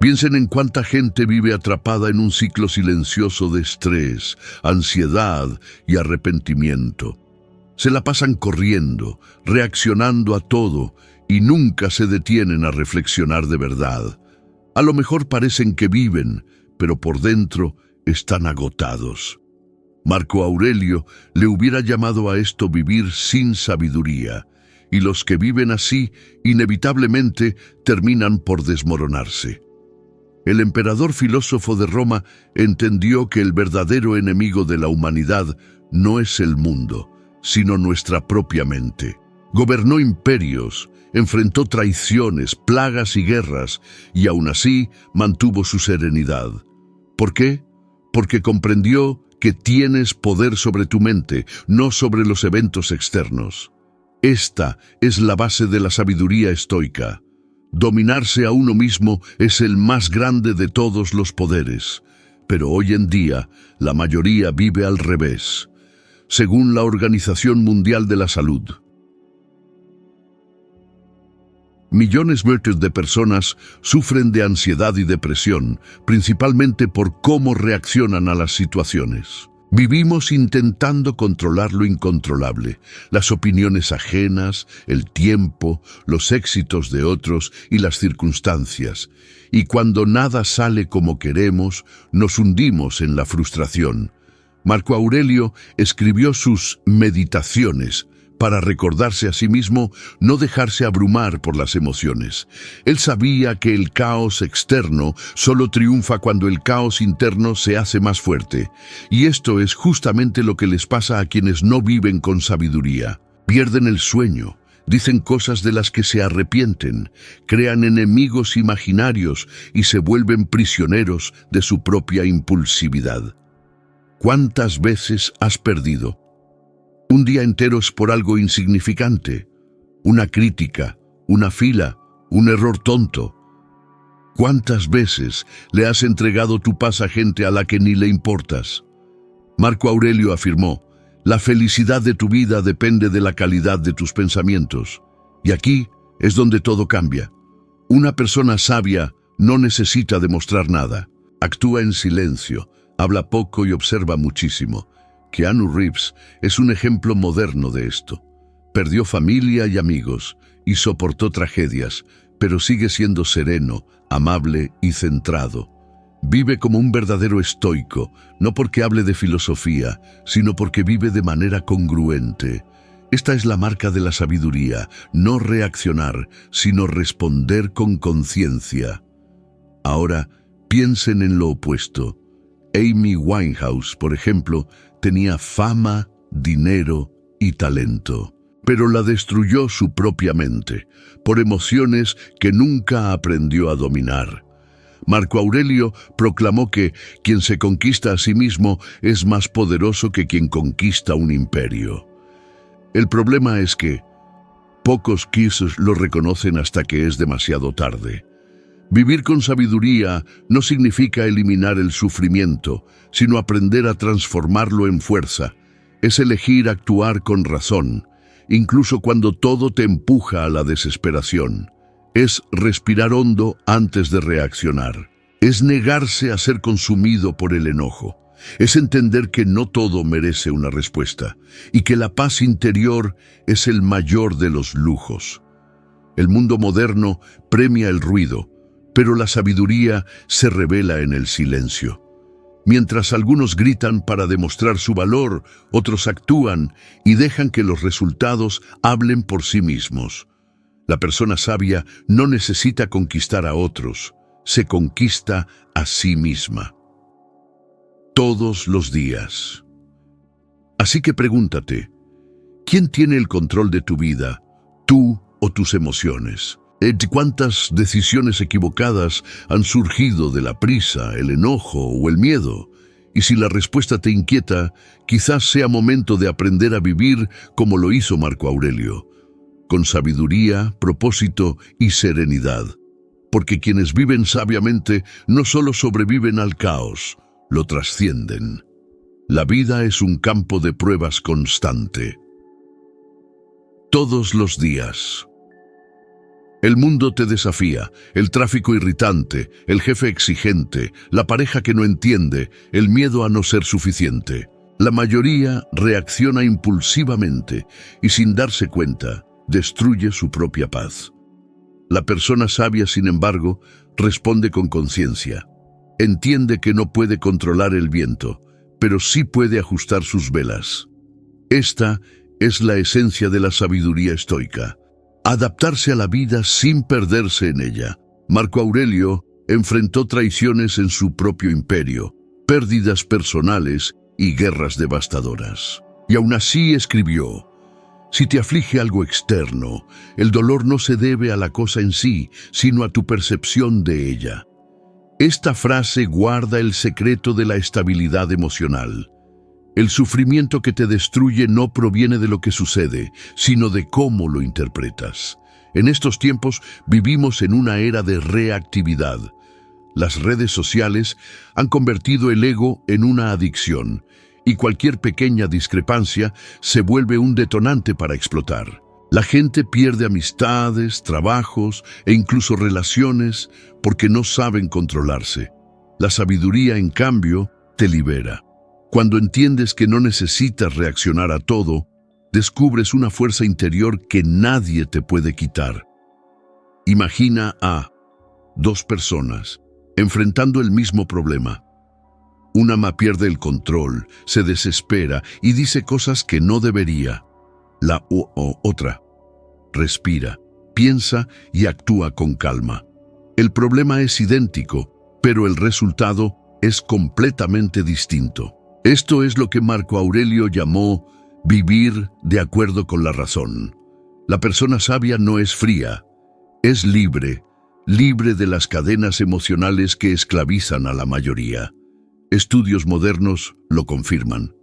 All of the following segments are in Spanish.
Piensen en cuánta gente vive atrapada en un ciclo silencioso de estrés, ansiedad y arrepentimiento. Se la pasan corriendo, reaccionando a todo y nunca se detienen a reflexionar de verdad. A lo mejor parecen que viven, pero por dentro están agotados. Marco Aurelio le hubiera llamado a esto vivir sin sabiduría, y los que viven así inevitablemente terminan por desmoronarse. El emperador filósofo de Roma entendió que el verdadero enemigo de la humanidad no es el mundo, sino nuestra propia mente. Gobernó imperios, enfrentó traiciones, plagas y guerras, y aún así mantuvo su serenidad. ¿Por qué? Porque comprendió que tienes poder sobre tu mente, no sobre los eventos externos. Esta es la base de la sabiduría estoica. Dominarse a uno mismo es el más grande de todos los poderes, pero hoy en día la mayoría vive al revés, según la Organización Mundial de la Salud. Millones de personas sufren de ansiedad y depresión, principalmente por cómo reaccionan a las situaciones. Vivimos intentando controlar lo incontrolable, las opiniones ajenas, el tiempo, los éxitos de otros y las circunstancias. Y cuando nada sale como queremos, nos hundimos en la frustración. Marco Aurelio escribió sus Meditaciones para recordarse a sí mismo no dejarse abrumar por las emociones. Él sabía que el caos externo solo triunfa cuando el caos interno se hace más fuerte. Y esto es justamente lo que les pasa a quienes no viven con sabiduría. Pierden el sueño, dicen cosas de las que se arrepienten, crean enemigos imaginarios y se vuelven prisioneros de su propia impulsividad. ¿Cuántas veces has perdido? Un día entero es por algo insignificante, una crítica, una fila, un error tonto. ¿Cuántas veces le has entregado tu paz a gente a la que ni le importas? Marco Aurelio afirmó, la felicidad de tu vida depende de la calidad de tus pensamientos. Y aquí es donde todo cambia. Una persona sabia no necesita demostrar nada. Actúa en silencio, habla poco y observa muchísimo. Keanu Reeves es un ejemplo moderno de esto. Perdió familia y amigos y soportó tragedias, pero sigue siendo sereno, amable y centrado. Vive como un verdadero estoico, no porque hable de filosofía, sino porque vive de manera congruente. Esta es la marca de la sabiduría, no reaccionar, sino responder con conciencia. Ahora, piensen en lo opuesto. Amy Winehouse, por ejemplo, tenía fama, dinero y talento, pero la destruyó su propia mente, por emociones que nunca aprendió a dominar. Marco Aurelio proclamó que quien se conquista a sí mismo es más poderoso que quien conquista un imperio. El problema es que pocos quizás lo reconocen hasta que es demasiado tarde. Vivir con sabiduría no significa eliminar el sufrimiento, sino aprender a transformarlo en fuerza. Es elegir actuar con razón, incluso cuando todo te empuja a la desesperación. Es respirar hondo antes de reaccionar. Es negarse a ser consumido por el enojo. Es entender que no todo merece una respuesta y que la paz interior es el mayor de los lujos. El mundo moderno premia el ruido, pero la sabiduría se revela en el silencio. Mientras algunos gritan para demostrar su valor, otros actúan y dejan que los resultados hablen por sí mismos. La persona sabia no necesita conquistar a otros, se conquista a sí misma. Todos los días. Así que pregúntate, ¿quién tiene el control de tu vida, tú o tus emociones? ¿Cuántas decisiones equivocadas han surgido de la prisa, el enojo o el miedo? Y si la respuesta te inquieta, quizás sea momento de aprender a vivir como lo hizo Marco Aurelio, con sabiduría, propósito y serenidad. Porque quienes viven sabiamente no solo sobreviven al caos, lo trascienden. La vida es un campo de pruebas constante. Todos los días. El mundo te desafía, el tráfico irritante, el jefe exigente, la pareja que no entiende, el miedo a no ser suficiente. La mayoría reacciona impulsivamente y sin darse cuenta, destruye su propia paz. La persona sabia, sin embargo, responde con conciencia. Entiende que no puede controlar el viento, pero sí puede ajustar sus velas. Esta es la esencia de la sabiduría estoica. Adaptarse a la vida sin perderse en ella. Marco Aurelio enfrentó traiciones en su propio imperio, pérdidas personales y guerras devastadoras. Y aún así escribió: si te aflige algo externo, el dolor no se debe a la cosa en sí, sino a tu percepción de ella. Esta frase guarda el secreto de la estabilidad emocional. El sufrimiento que te destruye no proviene de lo que sucede, sino de cómo lo interpretas. En estos tiempos vivimos en una era de reactividad. Las redes sociales han convertido el ego en una adicción, y cualquier pequeña discrepancia se vuelve un detonante para explotar. La gente pierde amistades, trabajos e incluso relaciones porque no saben controlarse. La sabiduría, en cambio, te libera. Cuando entiendes que no necesitas reaccionar a todo, descubres una fuerza interior que nadie te puede quitar. Imagina a dos personas enfrentando el mismo problema. Una pierde el control, se desespera y dice cosas que no debería. La otra respira, piensa y actúa con calma. El problema es idéntico, pero el resultado es completamente distinto. Esto es lo que Marco Aurelio llamó vivir de acuerdo con la razón. La persona sabia no es fría, es libre, libre de las cadenas emocionales que esclavizan a la mayoría. Estudios modernos lo confirman.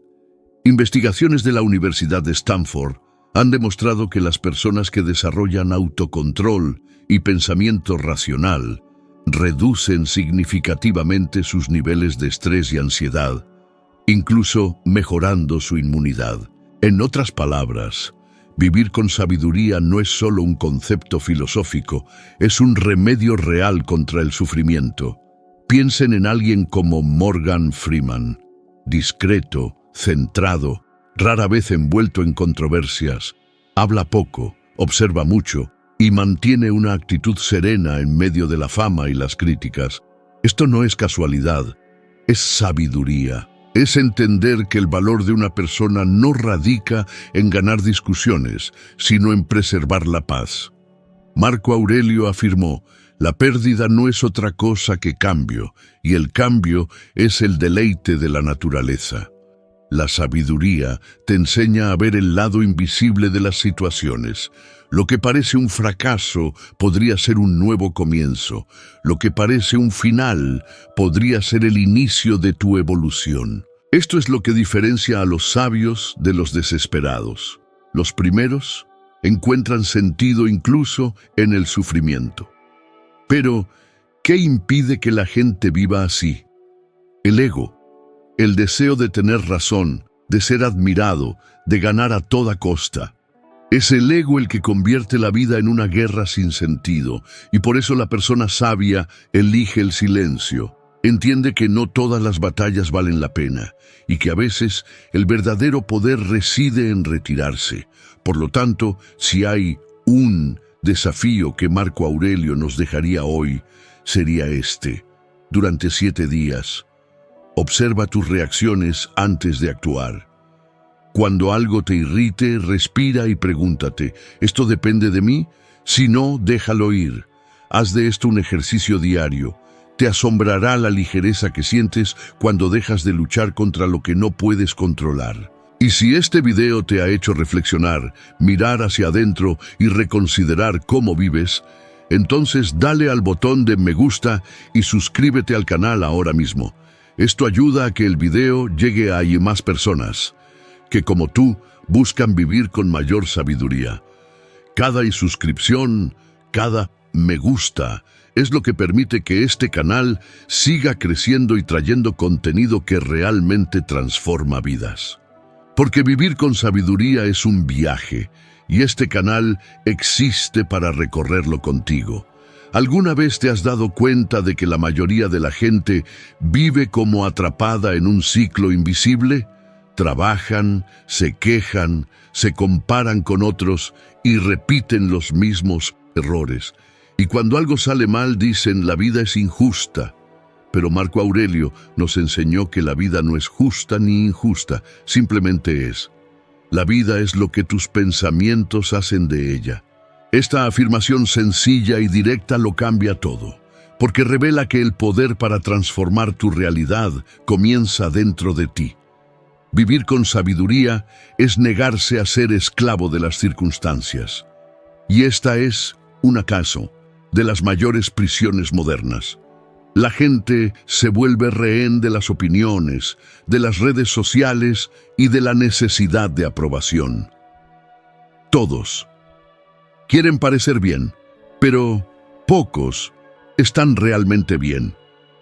Investigaciones de la Universidad de Stanford han demostrado que las personas que desarrollan autocontrol y pensamiento racional reducen significativamente sus niveles de estrés y ansiedad, incluso mejorando su inmunidad. En otras palabras, vivir con sabiduría no es solo un concepto filosófico, es un remedio real contra el sufrimiento. Piensen en alguien como Morgan Freeman, discreto, centrado, rara vez envuelto en controversias, habla poco, observa mucho y mantiene una actitud serena en medio de la fama y las críticas. Esto no es casualidad, es sabiduría. Es entender que el valor de una persona no radica en ganar discusiones, sino en preservar la paz. Marco Aurelio afirmó: la pérdida no es otra cosa que cambio, y el cambio es el deleite de la naturaleza. La sabiduría te enseña a ver el lado invisible de las situaciones. Lo que parece un fracaso podría ser un nuevo comienzo. Lo que parece un final podría ser el inicio de tu evolución. Esto es lo que diferencia a los sabios de los desesperados. Los primeros encuentran sentido incluso en el sufrimiento. Pero, ¿qué impide que la gente viva así? El ego, el deseo de tener razón, de ser admirado, de ganar a toda costa. Es el ego el que convierte la vida en una guerra sin sentido, y por eso la persona sabia elige el silencio. Entiende que no todas las batallas valen la pena, y que a veces el verdadero poder reside en retirarse. Por lo tanto, si hay un desafío que Marco Aurelio nos dejaría hoy, sería este. Durante 7 días, observa tus reacciones antes de actuar. Cuando algo te irrite, respira y pregúntate: ¿esto depende de mí? Si no, déjalo ir. Haz de esto un ejercicio diario. Te asombrará la ligereza que sientes cuando dejas de luchar contra lo que no puedes controlar. Y si este video te ha hecho reflexionar, mirar hacia adentro y reconsiderar cómo vives, entonces dale al botón de me gusta y suscríbete al canal ahora mismo. Esto ayuda a que el video llegue a más personas que, como tú, buscan vivir con mayor sabiduría. Cada suscripción, cada me gusta, es lo que permite que este canal siga creciendo y trayendo contenido que realmente transforma vidas. Porque vivir con sabiduría es un viaje, y este canal existe para recorrerlo contigo. ¿Alguna vez te has dado cuenta de que la mayoría de la gente vive como atrapada en un ciclo invisible? Trabajan, se quejan, se comparan con otros y repiten los mismos errores. Y cuando algo sale mal dicen la vida es injusta. Pero Marco Aurelio nos enseñó que la vida no es justa ni injusta, simplemente es. La vida es lo que tus pensamientos hacen de ella. Esta afirmación sencilla y directa lo cambia todo, porque revela que el poder para transformar tu realidad comienza dentro de ti. Vivir con sabiduría es negarse a ser esclavo de las circunstancias. Y esta es, un acaso, de las mayores prisiones modernas. La gente se vuelve rehén de las opiniones, de las redes sociales y de la necesidad de aprobación. Todos quieren parecer bien, pero pocos están realmente bien.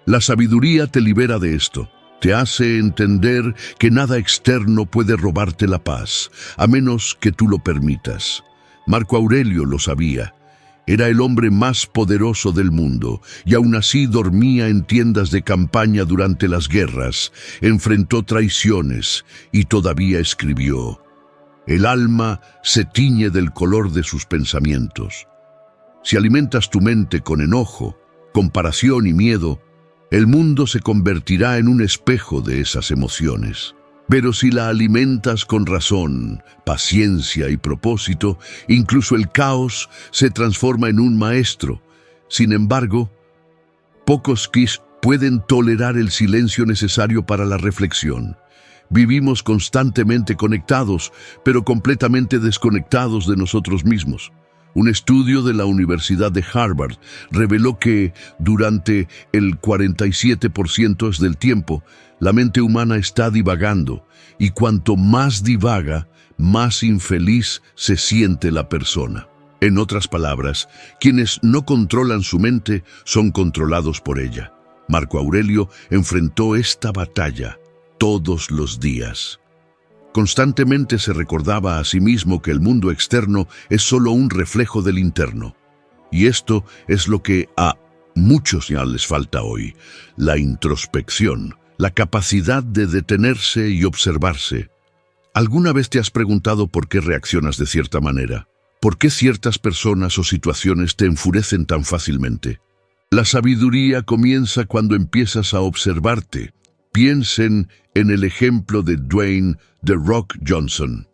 La sabiduría te libera de esto. Te hace entender que nada externo puede robarte la paz, a menos que tú lo permitas. Marco Aurelio lo sabía. Era el hombre más poderoso del mundo y aún así dormía en tiendas de campaña durante las guerras, enfrentó traiciones y todavía escribió. El alma se tiñe del color de sus pensamientos. Si alimentas tu mente con enojo, comparación y miedo, el mundo se convertirá en un espejo de esas emociones. Pero si la alimentas con razón, paciencia y propósito, incluso el caos se transforma en un maestro. Sin embargo, pocos pueden tolerar el silencio necesario para la reflexión. Vivimos constantemente conectados, pero completamente desconectados de nosotros mismos. Un estudio de la Universidad de Harvard reveló que durante el 47% del tiempo, la mente humana está divagando, y cuanto más divaga, más infeliz se siente la persona. En otras palabras, quienes no controlan su mente son controlados por ella. Marco Aurelio enfrentó esta batalla todos los días. Constantemente se recordaba a sí mismo que el mundo externo es solo un reflejo del interno. Y esto es lo que a muchos ya les falta hoy: la introspección, la capacidad de detenerse y observarse. ¿Alguna vez te has preguntado por qué reaccionas de cierta manera? ¿Por qué ciertas personas o situaciones te enfurecen tan fácilmente? La sabiduría comienza cuando empiezas a observarte. Piensen en el ejemplo de Dwayne "The Rock" Johnson.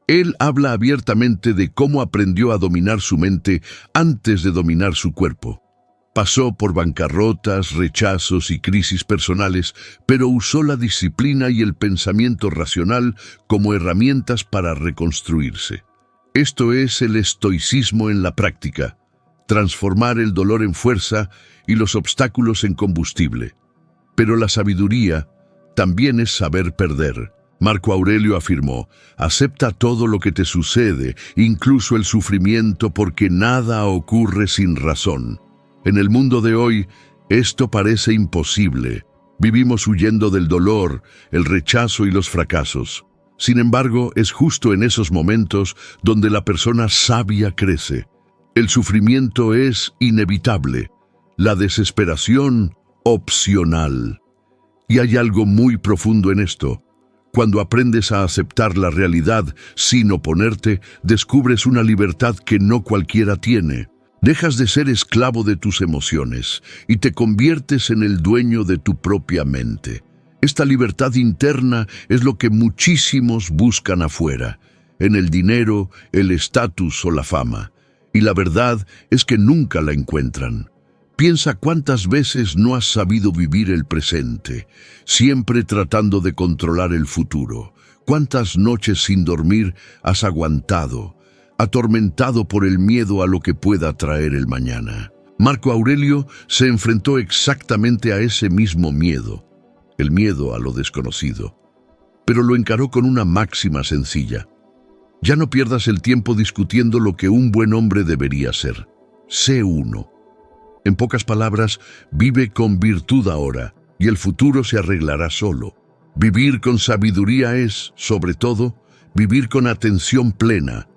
Él habla abiertamente de cómo aprendió a dominar su mente antes de dominar su cuerpo. Pasó por bancarrotas, rechazos y crisis personales, pero usó la disciplina y el pensamiento racional como herramientas para reconstruirse. Esto es el estoicismo en la práctica: transformar el dolor en fuerza y los obstáculos en combustible. Pero la sabiduría también es saber perder. Marco Aurelio afirmó: acepta todo lo que te sucede, incluso el sufrimiento, porque nada ocurre sin razón. En el mundo de hoy, esto parece imposible. Vivimos huyendo del dolor, el rechazo y los fracasos. Sin embargo, es justo en esos momentos donde la persona sabia crece. El sufrimiento es inevitable, la desesperación opcional. Y hay algo muy profundo en esto. Cuando aprendes a aceptar la realidad sin oponerte, descubres una libertad que no cualquiera tiene. Dejas de ser esclavo de tus emociones y te conviertes en el dueño de tu propia mente. Esta libertad interna es lo que muchísimos buscan afuera, en el dinero, el estatus o la fama. Y la verdad es que nunca la encuentran. Piensa cuántas veces no has sabido vivir el presente, siempre tratando de controlar el futuro. Cuántas noches sin dormir has aguantado, atormentado por el miedo a lo que pueda traer el mañana. Marco Aurelio se enfrentó exactamente a ese mismo miedo, el miedo a lo desconocido, pero lo encaró con una máxima sencilla: ya no pierdas el tiempo discutiendo lo que un buen hombre debería ser. Sé uno. En pocas palabras, vive con virtud ahora, y el futuro se arreglará solo. Vivir con sabiduría es, sobre todo, vivir con atención plena.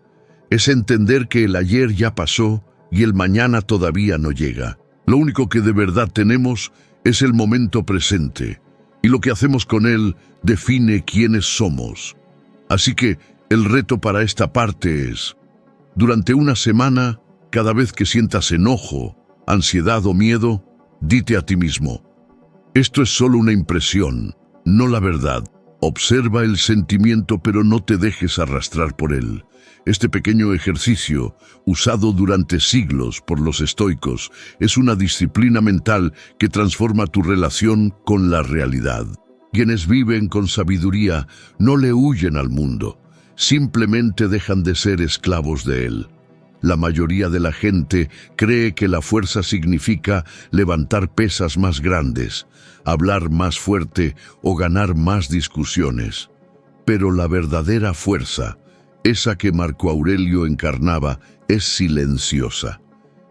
Es entender que el ayer ya pasó y el mañana todavía no llega. Lo único que de verdad tenemos es el momento presente, y lo que hacemos con él define quiénes somos. Así que el reto para esta parte es, durante una semana, cada vez que sientas enojo, ansiedad o miedo, dite a ti mismo: esto es solo una impresión, no la verdad. Observa el sentimiento, pero no te dejes arrastrar por él. Este pequeño ejercicio, usado durante siglos por los estoicos, es una disciplina mental que transforma tu relación con la realidad. Quienes viven con sabiduría no le huyen al mundo, simplemente dejan de ser esclavos de él. La mayoría de la gente cree que la fuerza significa levantar pesas más grandes, hablar más fuerte o ganar más discusiones. Pero la verdadera fuerza, esa que Marco Aurelio encarnaba, es silenciosa.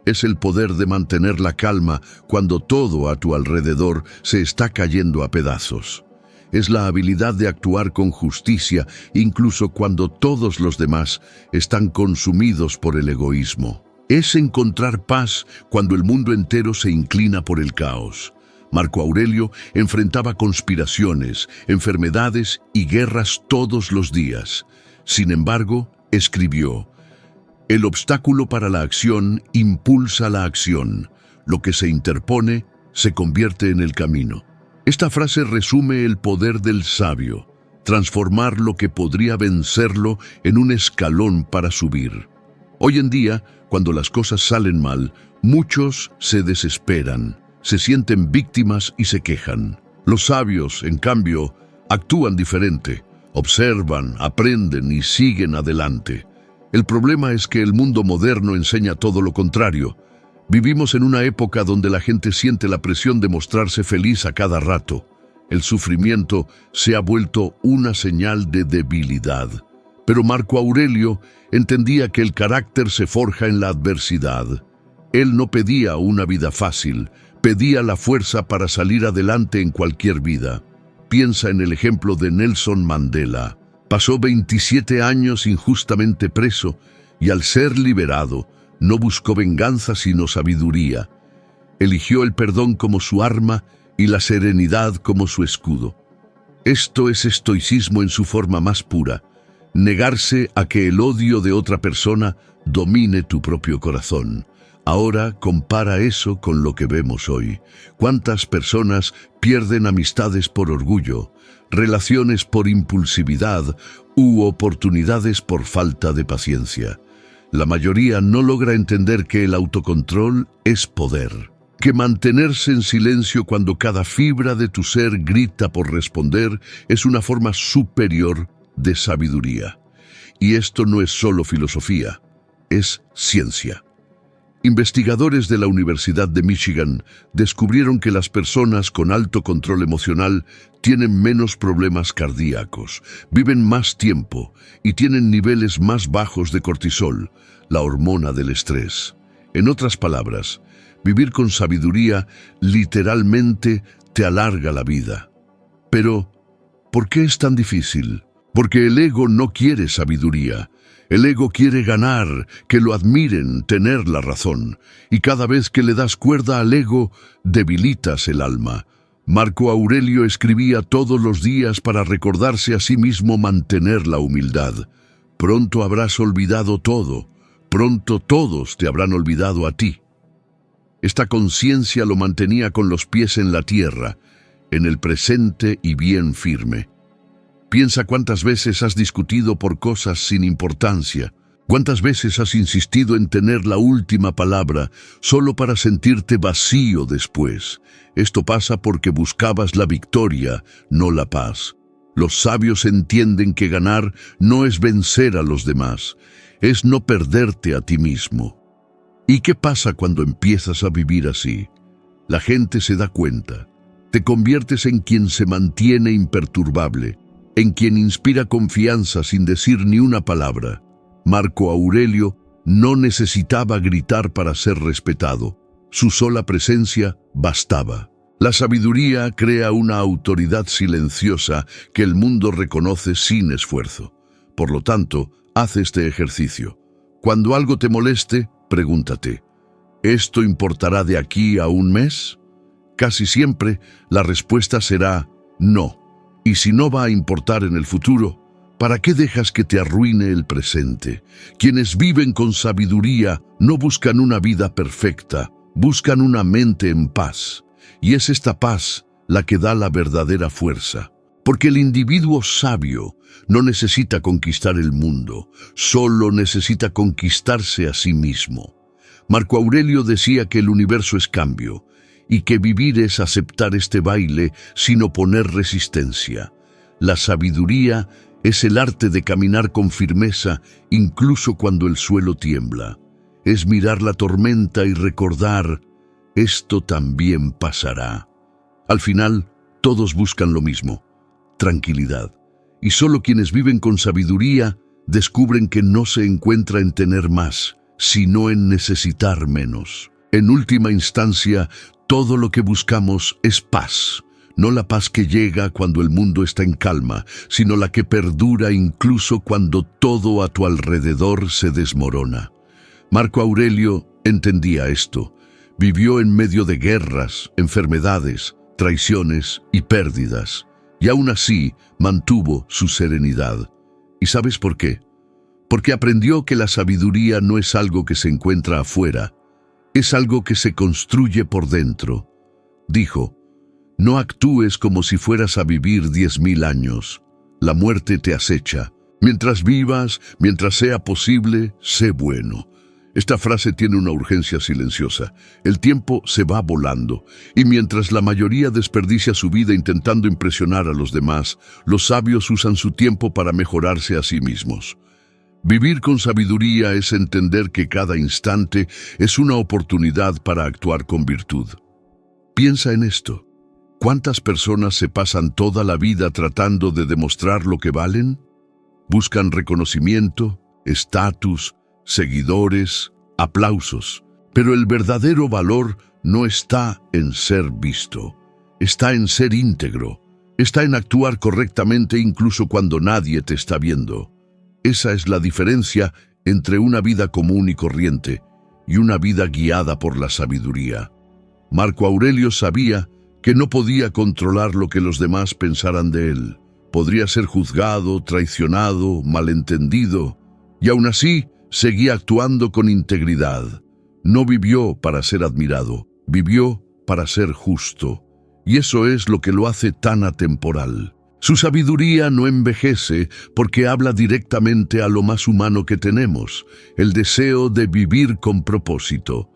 Es el poder de mantener la calma cuando todo a tu alrededor se está cayendo a pedazos. Es la habilidad de actuar con justicia incluso cuando todos los demás están consumidos por el egoísmo. Es encontrar paz cuando el mundo entero se inclina por el caos. Marco Aurelio enfrentaba conspiraciones, enfermedades y guerras todos los días. Sin embargo, escribió: el obstáculo para la acción impulsa la acción. Lo que se interpone se convierte en el camino. Esta frase resume el poder del sabio: transformar lo que podría vencerlo en un escalón para subir. Hoy en día, cuando las cosas salen mal, muchos se desesperan, se sienten víctimas y se quejan. Los sabios, en cambio, actúan diferente, observan, aprenden y siguen adelante. El problema es que el mundo moderno enseña todo lo contrario. Vivimos en una época donde la gente siente la presión de mostrarse feliz a cada rato. El sufrimiento se ha vuelto una señal de debilidad. Pero Marco Aurelio entendía que el carácter se forja en la adversidad. Él no pedía una vida fácil, pedía la fuerza para salir adelante en cualquier vida. Piensa en el ejemplo de Nelson Mandela. Pasó 27 años injustamente preso y al ser liberado, no buscó venganza sino sabiduría. Eligió el perdón como su arma y la serenidad como su escudo. Esto es estoicismo en su forma más pura: negarse a que el odio de otra persona domine tu propio corazón. Ahora compara eso con lo que vemos hoy. ¿Cuántas personas pierden amistades por orgullo, relaciones por impulsividad u oportunidades por falta de paciencia? La mayoría no logra entender que el autocontrol es poder, que mantenerse en silencio cuando cada fibra de tu ser grita por responder es una forma superior de sabiduría. Y esto no es solo filosofía, es ciencia. Investigadores de la Universidad de Michigan descubrieron que las personas con alto control emocional tienen menos problemas cardíacos, viven más tiempo y tienen niveles más bajos de cortisol, la hormona del estrés. En otras palabras, vivir con sabiduría literalmente te alarga la vida. Pero, ¿por qué es tan difícil? Porque el ego no quiere sabiduría. El ego quiere ganar, que lo admiren, tener la razón. Y cada vez que le das cuerda al ego, debilitas el alma. Marco Aurelio escribía todos los días para recordarse a sí mismo mantener la humildad. Pronto habrás olvidado todo. Pronto todos te habrán olvidado a ti. Esta conciencia lo mantenía con los pies en la tierra, en el presente y bien firme. Piensa cuántas veces has discutido por cosas sin importancia, cuántas veces has insistido en tener la última palabra solo para sentirte vacío después. Esto pasa porque buscabas la victoria, no la paz. Los sabios entienden que ganar no es vencer a los demás, es no perderte a ti mismo. ¿Y qué pasa cuando empiezas a vivir así? La gente se da cuenta. Te conviertes en quien se mantiene imperturbable, en quien inspira confianza sin decir ni una palabra. Marco Aurelio no necesitaba gritar para ser respetado. Su sola presencia bastaba. La sabiduría crea una autoridad silenciosa que el mundo reconoce sin esfuerzo. Por lo tanto, haz este ejercicio. Cuando algo te moleste, pregúntate, ¿esto importará de aquí a un mes? Casi siempre la respuesta será no. Y si no va a importar en el futuro, ¿para qué dejas que te arruine el presente? Quienes viven con sabiduría no buscan una vida perfecta, buscan una mente en paz. Y es esta paz la que da la verdadera fuerza. Porque el individuo sabio no necesita conquistar el mundo, solo necesita conquistarse a sí mismo. Marco Aurelio decía que el universo es cambio, y que vivir es aceptar este baile sin oponer resistencia. La sabiduría es el arte de caminar con firmeza incluso cuando el suelo tiembla. Es mirar la tormenta y recordar, esto también pasará. Al final, todos buscan lo mismo, tranquilidad. Y solo quienes viven con sabiduría descubren que no se encuentra en tener más, sino en necesitar menos. En última instancia, todo lo que buscamos es paz. No la paz que llega cuando el mundo está en calma, sino la que perdura incluso cuando todo a tu alrededor se desmorona. Marco Aurelio entendía esto. Vivió en medio de guerras, enfermedades, traiciones y pérdidas, y aún así mantuvo su serenidad. ¿Y sabes por qué? Porque aprendió que la sabiduría no es algo que se encuentra afuera, es algo que se construye por dentro. Dijo, no actúes como si fueras a vivir 10.000 años. La muerte te acecha. Mientras vivas, mientras sea posible, sé bueno. Esta frase tiene una urgencia silenciosa. El tiempo se va volando, y mientras la mayoría desperdicia su vida intentando impresionar a los demás, los sabios usan su tiempo para mejorarse a sí mismos. Vivir con sabiduría es entender que cada instante es una oportunidad para actuar con virtud. Piensa en esto. ¿Cuántas personas se pasan toda la vida tratando de demostrar lo que valen? Buscan reconocimiento, estatus, seguidores, aplausos. Pero el verdadero valor no está en ser visto, está en ser íntegro, está en actuar correctamente incluso cuando nadie te está viendo. Esa es la diferencia entre una vida común y corriente y una vida guiada por la sabiduría. Marco Aurelio sabía que no podía controlar lo que los demás pensaran de él. Podría ser juzgado, traicionado, malentendido, y aún así seguía actuando con integridad. No vivió para ser admirado, vivió para ser justo, y eso es lo que lo hace tan atemporal. Su sabiduría no envejece porque habla directamente a lo más humano que tenemos, el deseo de vivir con propósito.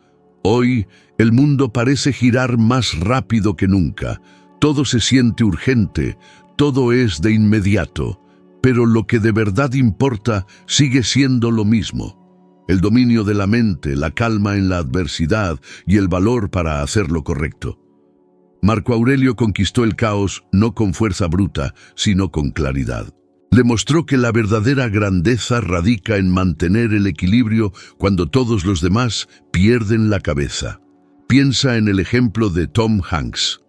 Hoy, el mundo parece girar más rápido que nunca. Todo se siente urgente, todo es de inmediato, pero lo que de verdad importa sigue siendo lo mismo. El dominio de la mente, la calma en la adversidad y el valor para hacer lo correcto. Marco Aurelio conquistó el caos no con fuerza bruta, sino con claridad. Demostró que la verdadera grandeza radica en mantener el equilibrio cuando todos los demás pierden la cabeza. Piensa en el ejemplo de Tom Hanks.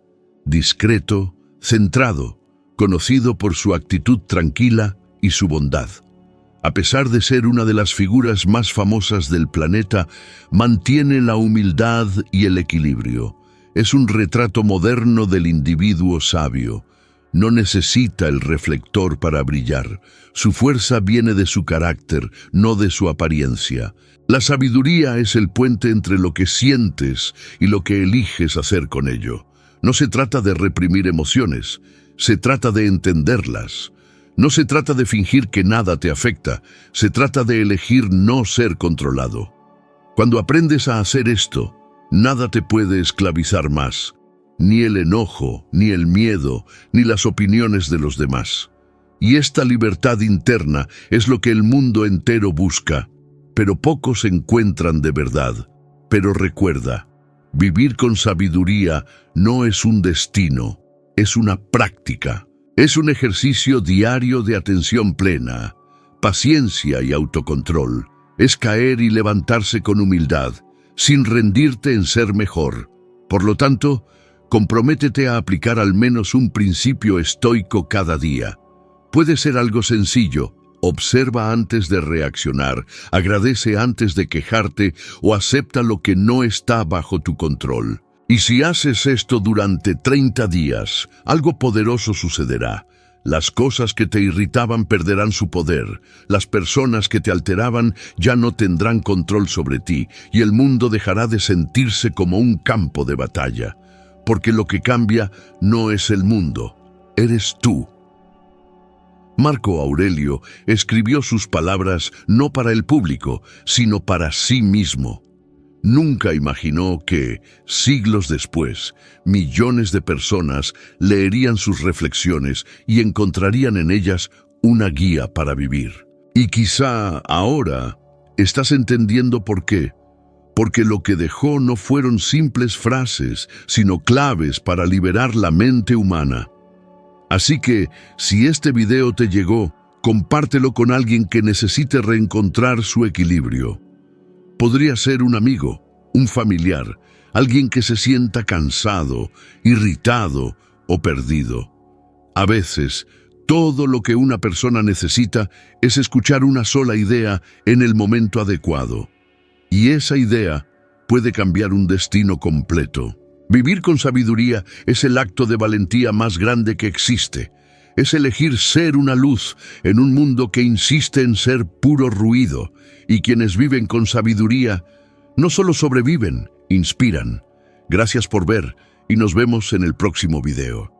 Discreto, centrado, conocido por su actitud tranquila y su bondad. A pesar de ser una de las figuras más famosas del planeta, mantiene la humildad y el equilibrio. Es un retrato moderno del individuo sabio. No necesita el reflector para brillar. Su fuerza viene de su carácter, no de su apariencia. La sabiduría es el puente entre lo que sientes y lo que eliges hacer con ello. No se trata de reprimir emociones, se trata de entenderlas. No se trata de fingir que nada te afecta, se trata de elegir no ser controlado. Cuando aprendes a hacer esto, nada te puede esclavizar más, ni el enojo, ni el miedo, ni las opiniones de los demás. Y esta libertad interna es lo que el mundo entero busca, pero pocos encuentran de verdad. Pero recuerda, vivir con sabiduría no es un destino, es una práctica. Es un ejercicio diario de atención plena, paciencia y autocontrol. Es caer y levantarse con humildad, sin rendirte en ser mejor. Por lo tanto, comprométete a aplicar al menos un principio estoico cada día. Puede ser algo sencillo, Observa antes de reaccionar, agradece antes de quejarte o acepta lo que no está bajo tu control. Y si haces esto durante 30 días, algo poderoso sucederá. Las cosas que te irritaban perderán su poder, las personas que te alteraban ya no tendrán control sobre ti y el mundo dejará de sentirse como un campo de batalla. Porque lo que cambia no es el mundo, eres tú. Marco Aurelio escribió sus palabras no para el público, sino para sí mismo. Nunca imaginó que, siglos después, millones de personas leerían sus reflexiones y encontrarían en ellas una guía para vivir. Y quizá ahora estás entendiendo por qué. Porque lo que dejó no fueron simples frases, sino claves para liberar la mente humana. Así que, si este video te llegó, compártelo con alguien que necesite reencontrar su equilibrio. Podría ser un amigo, un familiar, alguien que se sienta cansado, irritado o perdido. A veces, todo lo que una persona necesita es escuchar una sola idea en el momento adecuado. Y esa idea puede cambiar un destino completo. Vivir con sabiduría es el acto de valentía más grande que existe. Es elegir ser una luz en un mundo que insiste en ser puro ruido. Y quienes viven con sabiduría no solo sobreviven, inspiran. Gracias por ver y nos vemos en el próximo video.